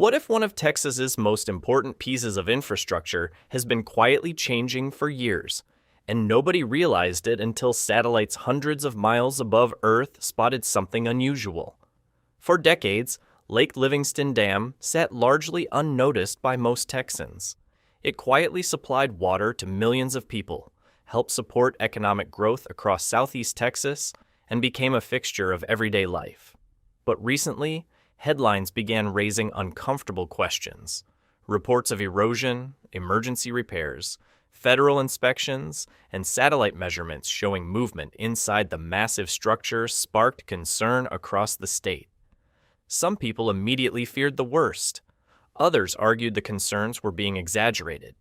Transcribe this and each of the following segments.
What if one of Texas's most important pieces of infrastructure has been quietly changing for years, and nobody realized it until satellites hundreds of miles above Earth spotted something unusual? For decades, Lake Livingston Dam sat largely unnoticed by most Texans. It quietly supplied water to millions of people, helped support economic growth across southeast Texas, and became a fixture of everyday life. But recently, headlines began raising uncomfortable questions. Reports of erosion, emergency repairs, federal inspections, and satellite measurements showing movement inside the massive structure sparked concern across the state. Some people immediately feared the worst. Others argued the concerns were being exaggerated.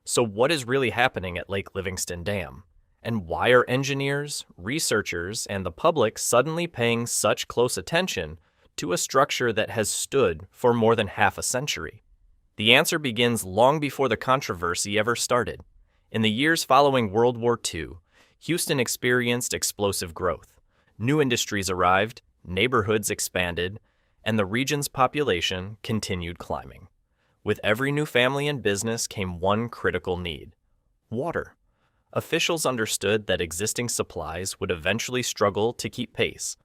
So what is really happening at Lake Livingston Dam? And why are engineers, researchers, and the public suddenly paying such close attention to a structure that has stood for more than half a century? The answer begins long before the controversy ever started. In the years following World War II, Houston experienced explosive growth. New industries arrived, neighborhoods expanded, and the region's population continued climbing. With every new family and business came one critical need: water. Officials understood that existing supplies would eventually struggle to keep pace.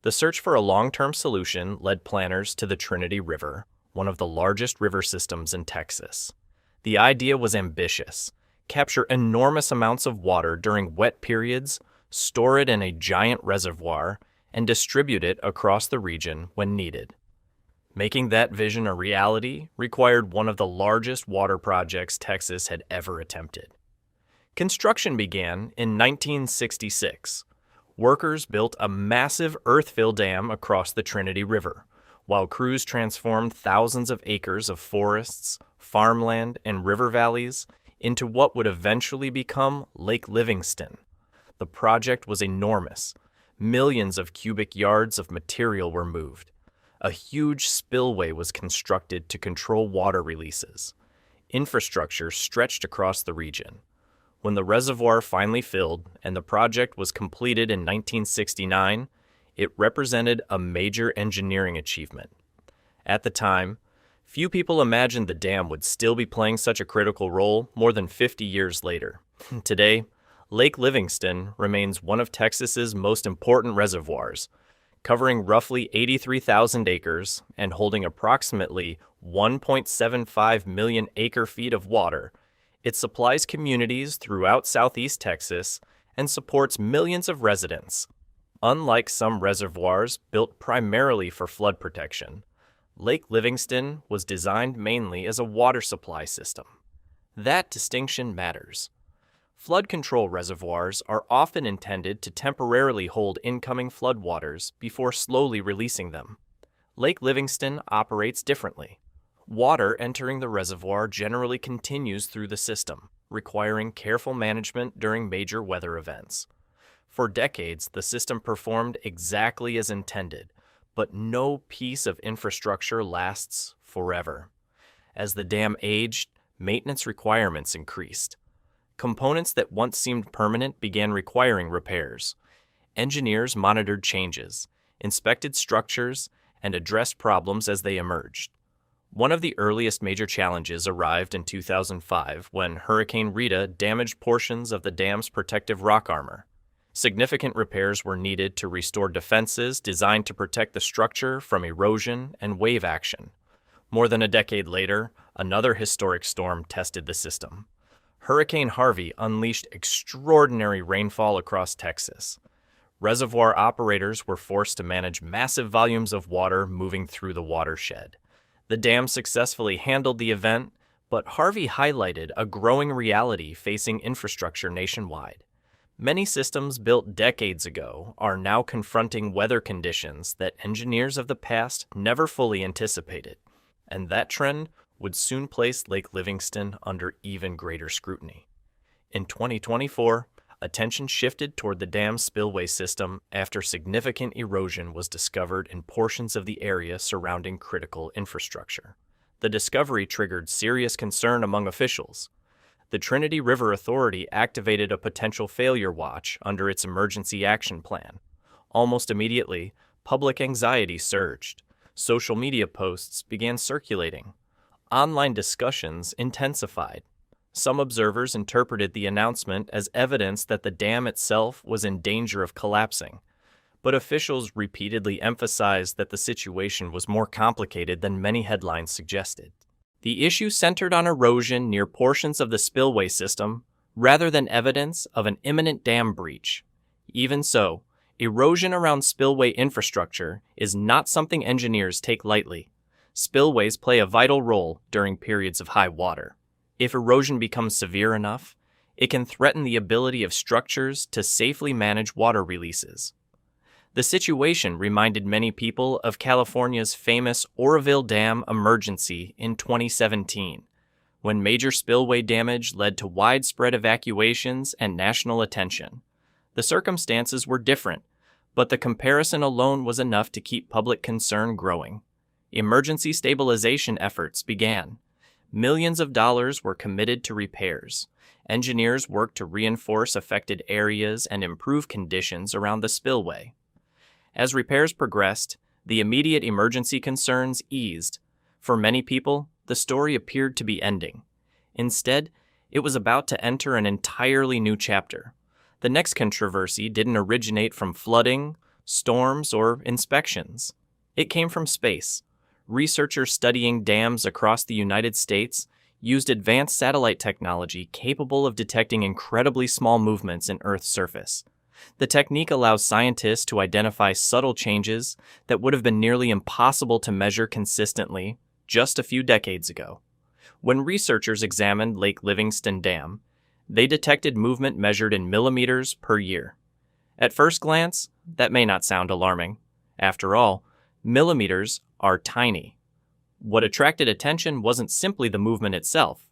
The search for a long-term solution led planners to the Trinity River, one of the largest river systems in Texas. The idea was ambitious: capture enormous amounts of water during wet periods, store it in a giant reservoir, and distribute it across the region when needed. Making that vision a reality required one of the largest water projects Texas had ever attempted. Construction began in 1966. Workers built a massive earth-fill dam across the Trinity River, while crews transformed thousands of acres of forests, farmland, and river valleys into what would eventually become Lake Livingston. The project was enormous. Millions of cubic yards of material were moved. A huge spillway was constructed to control water releases. Infrastructure stretched across the region. When the reservoir finally filled and the project was completed in 1969, it represented a major engineering achievement. At the time, few people imagined the dam would still be playing such a critical role more than 50 years later. Today, Lake Livingston remains one of Texas's most important reservoirs, covering roughly 83,000 acres and holding approximately 1.75 million acre-feet of water. It supplies communities throughout southeast Texas and supports millions of residents. Unlike some reservoirs built primarily for flood protection, Lake Livingston was designed mainly as a water supply system. That distinction matters. Flood control reservoirs are often intended to temporarily hold incoming floodwaters before slowly releasing them. Lake Livingston operates differently. Water entering the reservoir generally continues through the system, requiring careful management during major weather events. For decades, the system performed exactly as intended, but no piece of infrastructure lasts forever. As the dam aged, maintenance requirements increased. Components that once seemed permanent began requiring repairs. Engineers monitored changes, inspected structures, and addressed problems as they emerged. One of the earliest major challenges arrived in 2005 when Hurricane Rita damaged portions of the dam's protective rock armor. Significant repairs were needed to restore defenses designed to protect the structure from erosion and wave action. More than a decade later, another historic storm tested the system. Hurricane Harvey unleashed extraordinary rainfall across Texas. Reservoir operators were forced to manage massive volumes of water moving through the watershed. The dam successfully handled the event, but Harvey highlighted a growing reality facing infrastructure nationwide. Many systems built decades ago are now confronting weather conditions that engineers of the past never fully anticipated, and that trend would soon place Lake Livingston under even greater scrutiny. In 2024, attention shifted toward the dam's spillway system after significant erosion was discovered in portions of the area surrounding critical infrastructure. The discovery triggered serious concern among officials. The Trinity River Authority activated a potential failure watch under its emergency action plan. Almost immediately, public anxiety surged. Social media posts began circulating. Online discussions intensified. Some observers interpreted the announcement as evidence that the dam itself was in danger of collapsing, but officials repeatedly emphasized that the situation was more complicated than many headlines suggested. The issue centered on erosion near portions of the spillway system rather than evidence of an imminent dam breach. Even so, erosion around spillway infrastructure is not something engineers take lightly. Spillways play a vital role during periods of high water. If erosion becomes severe enough, it can threaten the ability of structures to safely manage water releases. The situation reminded many people of California's famous Oroville Dam emergency in 2017, when major spillway damage led to widespread evacuations and national attention. The circumstances were different, but the comparison alone was enough to keep public concern growing. Emergency stabilization efforts began. Millions of dollars were committed to repairs. Engineers worked to reinforce affected areas and improve conditions around the spillway. As repairs progressed, the immediate emergency concerns eased. For many people, the story appeared to be ending. Instead, it was about to enter an entirely new chapter. The next controversy didn't originate from flooding, storms, or inspections. It came from space. Researchers studying dams across the United States used advanced satellite technology capable of detecting incredibly small movements in Earth's surface. The technique allows scientists to identify subtle changes that would have been nearly impossible to measure consistently just a few decades ago. When researchers examined Lake Livingston Dam, they detected movement measured in millimeters per year. At first glance, that may not sound alarming. After all, millimeters are tiny. What attracted attention wasn't simply the movement itself.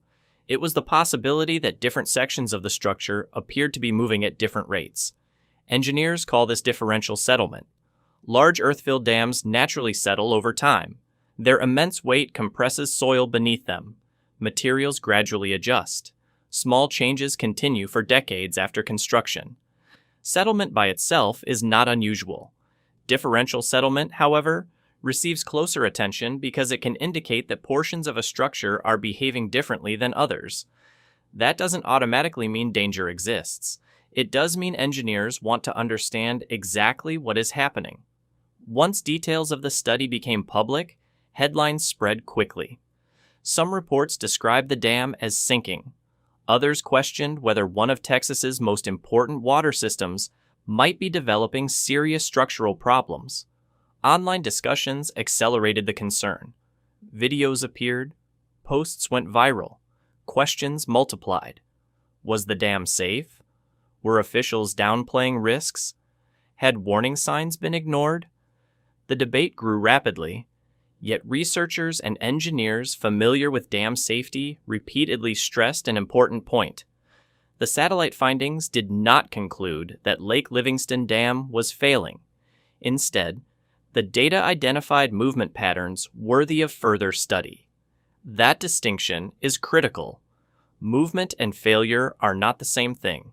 It was the possibility that different sections of the structure appeared to be moving at different rates. Engineers call this differential settlement. Large earth-filled dams naturally settle over time. Their immense weight compresses soil beneath them. Materials gradually adjust. Small changes continue for decades after construction. Settlement by itself is not unusual. Differential settlement, however, receives closer attention because it can indicate that portions of a structure are behaving differently than others. That doesn't automatically mean danger exists. It does mean engineers want to understand exactly what is happening. Once details of the study became public, headlines spread quickly. Some reports described the dam as sinking. Others questioned whether one of Texas's most important water systems might be developing serious structural problems. Online discussions accelerated the concern. Videos appeared, posts went viral, questions multiplied. Was the dam safe? Were officials downplaying risks? Had warning signs been ignored? The debate grew rapidly, yet researchers and engineers familiar with dam safety repeatedly stressed an important point. The satellite findings did not conclude that Lake Livingston Dam was failing. Instead, the data identified movement patterns worthy of further study. That distinction is critical. Movement and failure are not the same thing.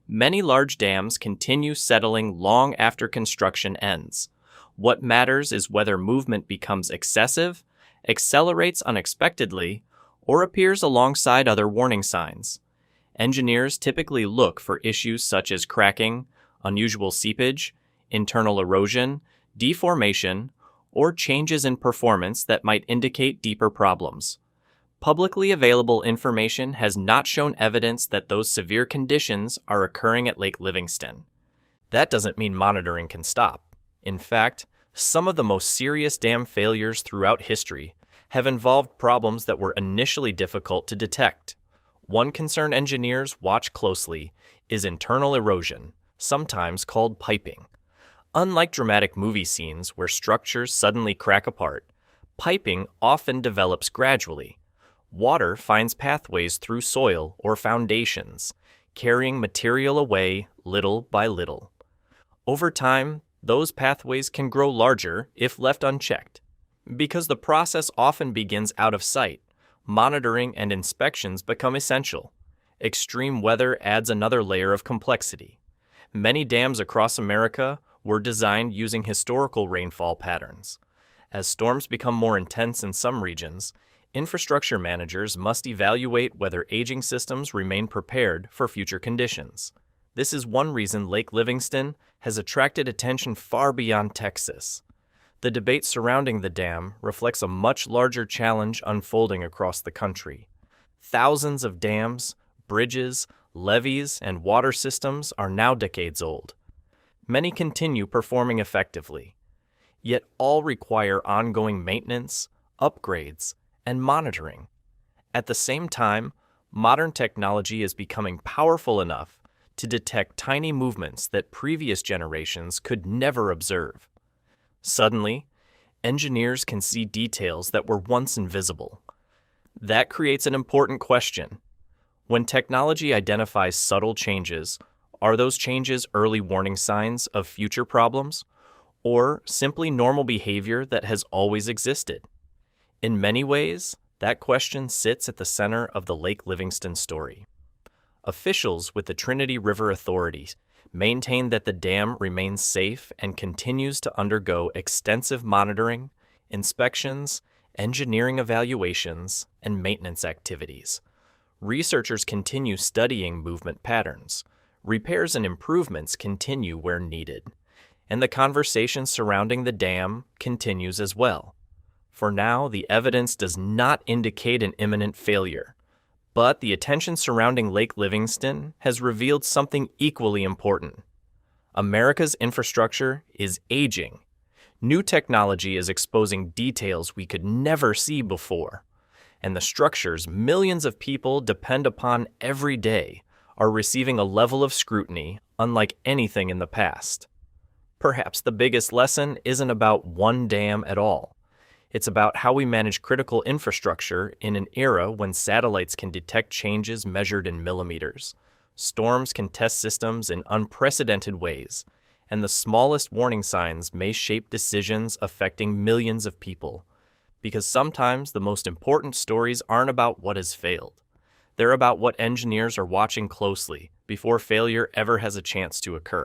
Many large dams continue settling long after construction ends. What matters is whether movement becomes excessive, accelerates unexpectedly, or appears alongside other warning signs. Engineers typically look for issues such as cracking, unusual seepage, internal erosion, deformation, or changes in performance that might indicate deeper problems. Publicly available information has not shown evidence that those severe conditions are occurring at Lake Livingston. That doesn't mean monitoring can stop. In fact, some of the most serious dam failures throughout history have involved problems that were initially difficult to detect. One concern engineers watch closely is internal erosion, sometimes called piping. Unlike dramatic movie scenes where structures suddenly crack apart, piping often develops gradually. Water finds pathways through soil or foundations, carrying material away little by little. Over time, those pathways can grow larger if left unchecked. Because the process often begins out of sight, monitoring and inspections become essential. Extreme weather adds another layer of complexity. Many dams across America were designed using historical rainfall patterns. As storms become more intense in some regions, infrastructure managers must evaluate whether aging systems remain prepared for future conditions. This is one reason Lake Livingston has attracted attention far beyond Texas. The debate surrounding the dam reflects a much larger challenge unfolding across the country. Thousands of dams, bridges, levees, and water systems are now decades old. Many continue performing effectively, yet all require ongoing maintenance, upgrades, and monitoring. At the same time, modern technology is becoming powerful enough to detect tiny movements that previous generations could never observe. Suddenly, engineers can see details that were once invisible. That creates an important question. When technology identifies subtle changes, are those changes early warning signs of future problems, or simply normal behavior that has always existed? In many ways, that question sits at the center of the Lake Livingston story. Officials with the Trinity River Authority maintain that the dam remains safe and continues to undergo extensive monitoring, inspections, engineering evaluations, and maintenance activities. Researchers continue studying movement patterns. Repairs and improvements continue where needed, and the conversation surrounding the dam continues as well. For now, the evidence does not indicate an imminent failure, but the attention surrounding Lake Livingston has revealed something equally important. America's infrastructure is aging. New technology is exposing details we could never see before, and the structures millions of people depend upon every day are receiving a level of scrutiny unlike anything in the past. Perhaps the biggest lesson isn't about one dam at all. It's about how we manage critical infrastructure in an era when satellites can detect changes measured in millimeters, storms can test systems in unprecedented ways, and the smallest warning signs may shape decisions affecting millions of people. Because sometimes the most important stories aren't about what has failed. They're about what engineers are watching closely before failure ever has a chance to occur.